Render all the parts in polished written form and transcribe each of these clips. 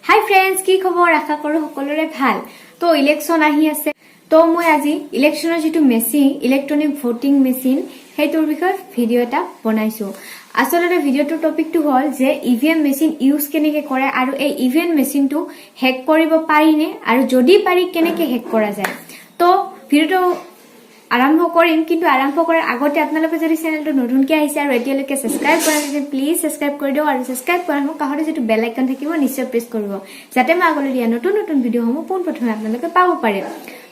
হাই friends, কি খবৰ? আশা কৰো সকলোৰে ভাল। তো ইলেকশন আহি আছে, তো মই আজি ইলেকশনৰ যেটো মেচিন, ইলেক্ট্ৰনিক ভোটিং মেচিন, হেইটোৰ বিষয়ে ভিডিও এটা বনাইছো। আসলে ভিডিওটোৰ টপিকটো হল যে ইভিএম মেচিন ইউজ কেনেকে কৰে আৰু এই ইভিএম মেচিনটো হ্যাক কৰিব পাৰি নে, আৰু যদি পাৰি কেনেকে হ্যাক কৰা যায়। তো ভিডিওটো আৰম্ভ কৰিম, কিন্তু আৰম্ভ কৰাৰ আগতে আপোনালোকে যদি চেনেলটো নতুনকৈ আহিছে আৰু এতিয়ালৈকে সাবস্ক্ৰাইব কৰা নাই প্লিজ সাবস্ক্ৰাইব কৰি দিও, আৰু সাবস্ক্ৰাইব কৰাৰ কাষতে যেটো বেল আইকন থাকিব নিশ্চয় প্ৰেছ কৰিব, যাতে মই আগলৈ দিয়া নতুন নতুন ভিডিওসমূহ পোনপ্ৰথমে আপোনালোকে পাব পাৰে।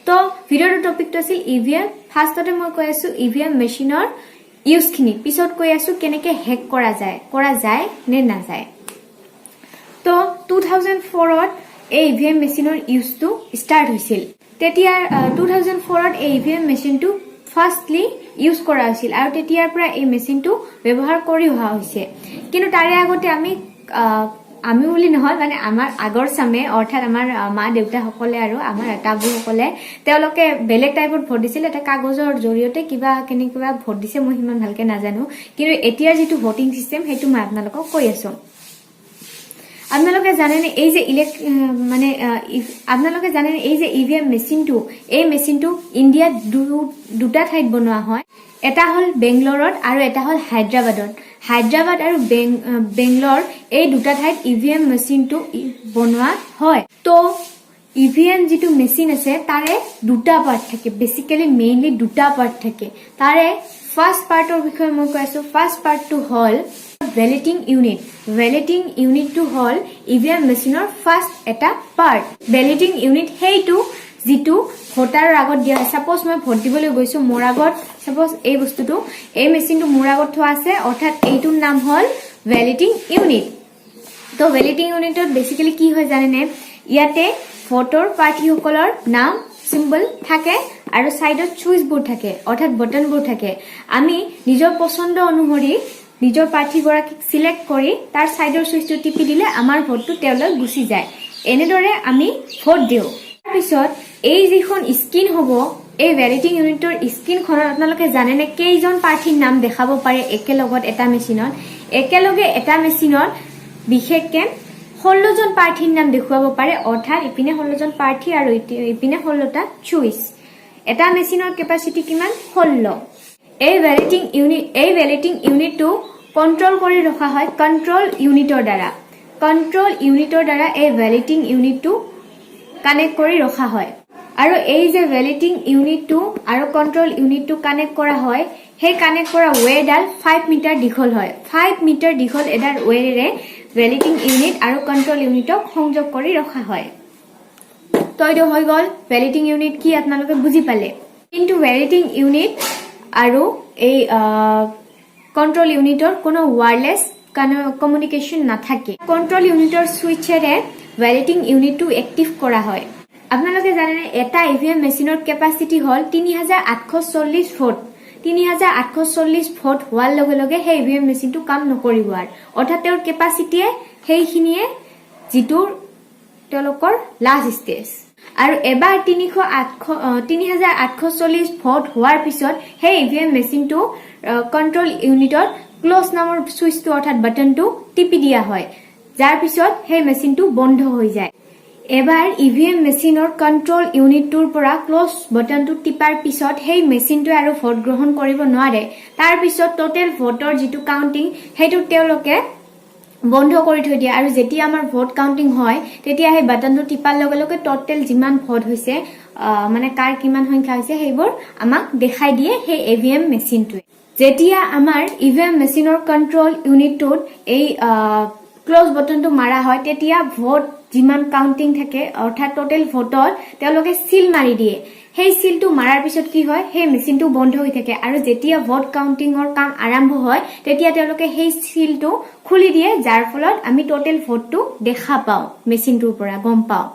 তো ভিডিওৰ টপিকটো আছিল ইভিএম। ফাৰ্ষ্টতে মই কৈ আছো ইভিএম মেচিনৰ ইউজখিনি, পিছত কৈ আছো কেনেকে হ্যাক কৰা যায় নে নাযায়। তো 2004ত এই ইভিএম মেচিনৰ ইউজটো ষ্টাৰ্ট হৈছিল। তেতিয়া 2004ত এই ইভিএম মেচিনটো ফাৰ্ষ্টলি ইউজ কৰা হৈছিল, আৰু তেতিয়াৰ পৰা এই মেচিনটো ব্যৱহাৰ কৰি অহা হৈছে। কিন্তু তাৰে আগতে আমি বুলি নহয়, মানে আমাৰ আগৰ চামে, অৰ্থাৎ আমাৰ মা দেউতা সকলে আৰু আমাৰ আটাবু সকলে তেওঁলোকে বেলেগ টাইপত ভোট দিছিল। এটা কাগজৰ জৰিয়তে কিবা ভোট দিছে, মই সিমান ভালকে নাজানো। কিন্তু এতিয়াৰ যেটো ভোটিং সিস্টেম সেইটো মই আপোনালোকক কৈ আছো। আপোনালোকে জানেনে এই যে আপোনালোকে জানেনে এই যে ইভিএম মেচিনটো, এই মেচিনটো ইণ্ডিয়াত দুটা ঠাইত বনোৱা হয়। এটা হল বেংগলোৰত আৰু এটা হল হায়দৰাবাদত। হায়দৰাবাদ আৰু বেংগলোৰ এই দুটা ঠাইত ইভিএম মেচিনটো বনোৱা হয়। তো ইভিএম যেটো মেচিন আছে তাৰে দুটা পাৰ্ট থাকে, বেসিক্যালি মেইনলি দুটা পাৰ্ট থাকে। তাৰে ফাৰ্স্ট পাৰ্টৰ বিষয়ে মই কৈ আছো। ফাৰ্স্ট পাৰ্টটো হল ভেলিডিং ইউনিট। ভেলিডিং ইউনিটটো হল ইভিএম মেচিনৰ ফাৰ্স্ট এটা পাৰ্ট। ভেলিডিং ইউনিট সেইটো যেটো ভোটাৰৰ আগত দিয়া হয়। সাপোজ মই ভোট দিবলৈ গৈছো, মোৰ আগত সাপোজ এই বস্তুটো, এই মেচিনটো মোৰ আগত থোৱা আছে, অৰ্থাৎ এইটোৰ নাম হল ভেলিডিং ইউনিট। তো ভেলিডিং ইউনিটত বেসিক্যালি কি হয় জানেনে, ইয়াতে ভোটৰ প্ৰাৰ্থীসকলৰ নাম সিম্বল থাকে আৰু সাইডত সুইচবোৰ থাকে, অৰ্থাৎ বটনবোৰ থাকে। আমি নিজৰ পছন্দ অনুসৰি নিজৰ প্ৰাৰ্থীগৰাকীক সিলেক্ট কৰি তাৰ সাইডৰ সুইচটো টিপি দিলে আমাৰ ভোটটো তেওঁলোক গুচি যায়। এনেদৰে আমি ভোট দিও। তাৰ পিছত এই যিখন স্ক্ৰিন হ'ব, এই ভেলিডিং ইউনিটৰ স্ক্ৰিনখনত আপোনালোকে জানেনে কেইজন প্ৰাৰ্থীৰ নাম দেখাব পাৰে একেলগত এটা মেচিনত। একেলগে এটা মেচিনত বিশেষকে 16 জন প্ৰাৰ্থীৰ নাম দেখুৱাব পাৰে, অৰ্থাৎ ইপিনে 16 জন প্ৰাৰ্থী আৰু ইপিনে 16টা চুইচ। এটা মেচিনৰ কেপাচিটি কিমান? 16। এই ভেলিডিং ইউনিটটো কন্ট্ৰোল কৰি ৰখা হয় কন্ট্ৰোল ইউনিটৰ দ্বাৰা। কন্ট্ৰোল ইউনিটৰ দ্বাৰা এই ভেলিডিং ইউনিটটো কানেক্ট কৰি ৰখা হয়। আৰু এই যে ভেলিডিং ইউনিটটো আৰু কন্ট্ৰোল ইউনিটটো কানেক্ট কৰা হয়, সেই কানেক্ট কৰা ৱেডাল 5 মিটাৰ দীঘল হয়। 5 মিটাৰ দীঘল এডাল ৱেৰেৰে ভেলিডিং ইউনিট আৰু কন্ট্ৰোল ইউনিটক সংযোগ কৰি ৰখা হয়। তো এইটো হৈ গল ভেলিডিং ইউনিট কি, আপোনালোকে বুজি পালে। কিন্তু ভেলিডিং ইউনিট আৰু এই কন্ট্ৰোল ইউনিটৰ কোনো ওয়্যাৰলেস কমিউনিকেশন নাথাকে। কন্ট্ৰোল ইউনিটৰ সুইচেৰে ভেলিডিং ইউনিটটো এক্টিভ কৰা হয়। আপোনালোকে জানেনে এটা ইভিএম মেচিনৰ কেপাচিটি হল 3840 ভোট। 3840 ভোট হোৱাৰ লগে লগে সেই ইভিএম মেচিনটো কাম নকৰিব, অৰ্থাৎ তেওঁৰ কেপাচিটিয়ে সেইখিনিয়ে যিটো তেওঁলোকৰ লাষ্ট ষ্টেজ। আৰু এবাৰ 3840 ভোট হোৱাৰ পিছত সেই ইভিএম মেচিনটো কন্ট্ৰোল ইউনিটৰ ক্লোজ নামৰ সুইচটো, অৰ্থাৎ বাটনটো টিপি দিয়া হয়, যাৰ পিছত সেই মেচিনটো বন্ধ হৈ যায়। এবাৰ ইভিএম মেচিনৰ কন্ট্ৰোল ইউনিটটোৰ পৰা ক্লোজ বটনটো টিপাৰ পিছত সেই মেচিনটোৱে আৰু ভোট গ্ৰহণ কৰিব নোৱাৰে। তাৰ পিছত টোটেল ভোটৰ যেটো কাউন্টিং সেইটো তেওঁলোকে বন্ধ কৰি থৈ দিয়ে, আৰু যেতিয়া আমাৰ ভোট কাউন্টিং হয় তেতিয়া সেই বাটনটো টিপাৰ লগে লগে টোটেল যিমান ভোট হৈছে, মানে কাৰ কিমান সংখ্যা হৈছে সেইবোৰ আমাক দেখাই দিয়ে সেই ইভিএম মেচিনটোৱে। যেতিয়া আমাৰ ইভিএম মেচিনৰ কন্ট্ৰোল ইউনিটটোত এই ক্লোজ বটনটো মাৰা হয়, তেতিয়া ভোট যিমান কাউন্টিং থাকে, অৰ্থাৎ টোটেল ভোটৰ তেওঁলোকে সিল মাৰি দিয়ে। সেই সিলটো মাৰাৰ পিছত কি হয়, সেই মেচিনটো বন্ধ হৈ থাকে, আৰু যেতিয়া ভোট কাউন্টিংৰ কাম আৰম্ভ হয় তেতিয়া তেওঁলোকে সেই সিলটো খুলি দিয়ে, যাৰ ফলত আমি টোটেল ভোটটো দেখা পাওঁ, মেচিনটোৰ পৰা গম পাওঁ।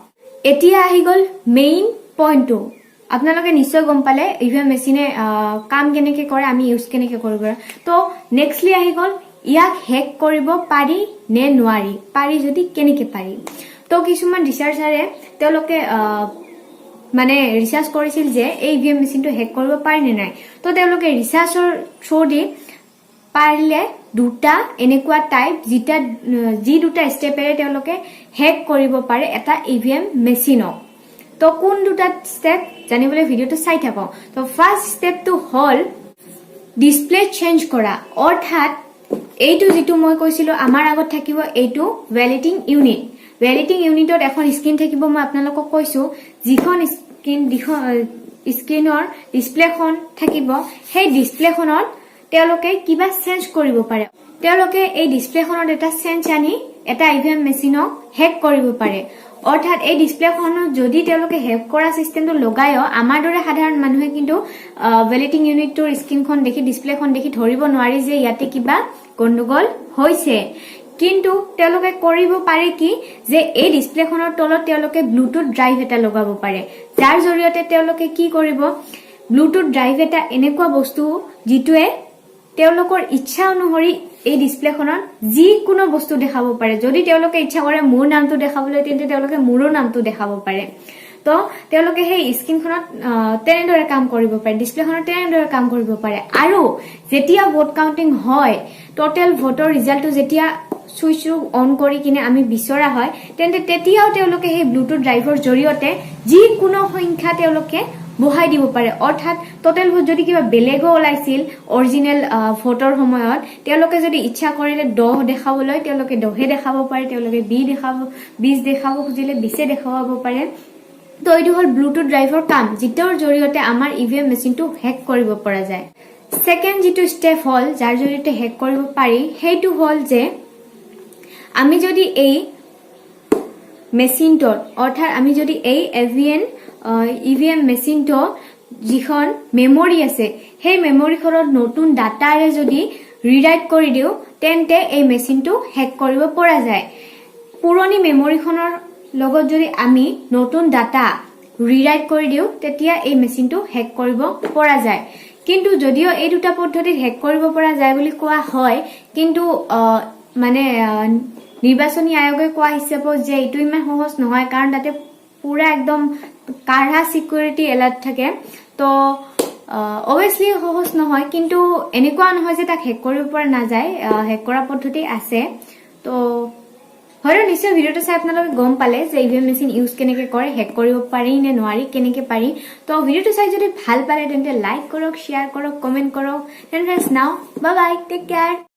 এতিয়া আহি গল মেইন পইণ্টটো। আপোনালোকে নিশ্চয় গম পালে ইভিএম মেচিনে কাম কেনেকে কৰে, আমি ইউজ কেনেকে কৰিব। তো নেক্সটলি আহি গল ইয়াক হ্যাক কৰিব পাৰি নে নোৱাৰি, পাৰি যদি কেনেকে পাৰি। তো কিছুমান ৰিচাৰ্চাৰে তেওঁলোকে মানে ৰিচাৰ্চ কৰিছিল যে এই ইভিএম মেচিনটো হ্যাক কৰিব পাৰি নে নাই। তো তেওঁলোকে ৰিচাৰ্চৰ থ্ৰু দি পাৰিলে দুটা এনেকুৱা টাইপ যি দুটা ষ্টেপেৰে তেওঁলোকে হেক কৰিব পাৰে এটা ইভিএম মেচিনক তো কোন দুটা ষ্টেপ জানিবলৈ ভিডিওটো চাই থাকক তো ফাৰ্স্ট ষ্টেপটো হল ডিসপ্লে চেঞ্জ কৰা অৰ্থাৎ এইটো যেটো মই কৈছিলো আমাৰ আগত থাকিব এইটো ভ্যালিডিং ইউনিটত এখন স্ক্ৰিন থাকিব মই আপোনালোকক কৈছো যিখন স্ক্ৰিনৰ ডিসপ্লেখন থাকিব সেই ডিসপ্লেখনত তেওঁলোকে কিবা চেঞ্জ কৰিব পাৰে তেওঁলোকে এই ডিসপ্লেখনত এটা চেঞ্জ আনি এটা ইভিএম মেচিনক হেক কৰিব পাৰে অৰ্থাৎ এই ডিসপ্লেখনত যদি তেওঁলোকে হেক কৰা সিস্টেমটো লগায়ও আমাৰ দৰে সাধাৰণ মানুহে কিন্তু ভ্যালিডিং ইউনিটৰ স্ক্ৰিনখন দেখি ডিসপ্লেখন দেখি ধৰিব নোৱাৰি যে ইয়াতে কিবা গণ্ডগোল হৈছে কিন্তু তেওঁলোকে কৰিব পাৰে কি যে এই ডিসপ্লেখনৰ তলত তেওঁলোকে ব্লুটুথ ড্ৰাইভ এটা লগাব পাৰে যাৰ জৰিয়তে তেওঁলোকে কি কৰিব ব্লুটুথ ড্ৰাইভ এটা এনেকুৱা বস্তু যিটোৱে তেওঁলোকৰ ইচ্ছা অনুসৰি এই ডিসপ্লেখনত যি কোনো বস্তু দেখাব পাৰে যদি তেওঁলোকে ইচ্ছা কৰে মোৰ নামটো দেখাবলৈ তেন্তে তেওঁলোকে মোৰৰ নামটো দেখাব পাৰে তো তেওঁলোকে সেই স্ক্ৰিনখনত তেনেদৰে কাম কৰিব পাৰে ডিসপ্লেখনত তেনেদৰে কাম কৰিব পাৰে আৰু যেতিয়া ভোট কাউন্টিং হয় টোটাল ভোটৰ ৰিজাল্টটো যেতিয়া সুইচটো অন কৰি কিনে আমি বিচৰা হয় তেন্তে তেতিয়াও তেওঁলোকে সেই ব্লুটুথ ড্ৰাইভৰ জৰিয়তে যি কোনো সংখ্যা তেওঁলোকে বহাই দিব পাৰে অৰ্থাৎ টোটাল ভোট যদি কিবা বেলেগো ওলাইছিল অৰিজিনাল ভোটৰ সময়ত তেওঁলোকে যদি ইচ্ছা কৰিলে 10 দেখাবলৈ তেওঁলোকে 10 দেখাব পাৰে তেওঁলোকে 20 দেখাব খুজিলে 20 দেখাব পাৰে তো এইটো হল ব্লুটুথ ড্ৰাইভৰ কাম যিটোৰ জৰিয়তে আমাৰ ইভিএম মেচিনটো হেক কৰিব পৰা যায় সেকেন্ড যেটো স্টেপ হল যাৰ জৰিয়তে হেক কৰিব পাৰি হেইটো হল যে আমি যদি এই মেচিনটোত অৰ্থাৎ আমি যদি এই ইভিএম মেচিনটো যিখন মেমৰি আছে সেই মেমৰিখনত নতুন ডাটাৰে যদি ৰিৰাইট কৰি দিও তেন্তে এই মেচিনটো হেক কৰিব পৰা যায় পুৰণি মেমৰিখনৰ লগত যদি আমি নতুন ডাটা ৰিৰাইট কৰি দিও তেতিয়া এই মেচিনটো হেক কৰিব পৰা যায় কিন্তু যদিও এই দুটা পদ্ধতিত হেক কৰিব পৰা যায় বুলি কোৱা হয় কিন্তু মানে নিৰ্বাচনী আয়োগে কোৱা হিচাপত যে এইটো ইমান সহজ নহয় কাৰণ তাতে পুৰা একদম কাঢ়া সিকিউৰিটি এলাৰ্ট থাকে তো obviously সহজ নহয় কিন্তু এনেকুৱা নহয় যে তাক হেক কৰিব পৰা না যায় হেক কৰা পদ্ধতি আছে তো হয়তো নিশ্চয় ভিডিওটো চাই আপোনালোকে গম পালে যে ইভিএম মেচিন ইউজ কেনেকৈ কৰে হেক কৰিব পাৰি নে নোৱাৰি কেনেকৈ পাৰি তো ভিডিওটো চাই যদি ভাল পালে তেন্তে লাইক কৰক শেয়াৰ কৰক কমেন্ট কৰক এণ্ড ফ্ৰেণ্ডছ নাও বাই বাই টেক কেয়াৰ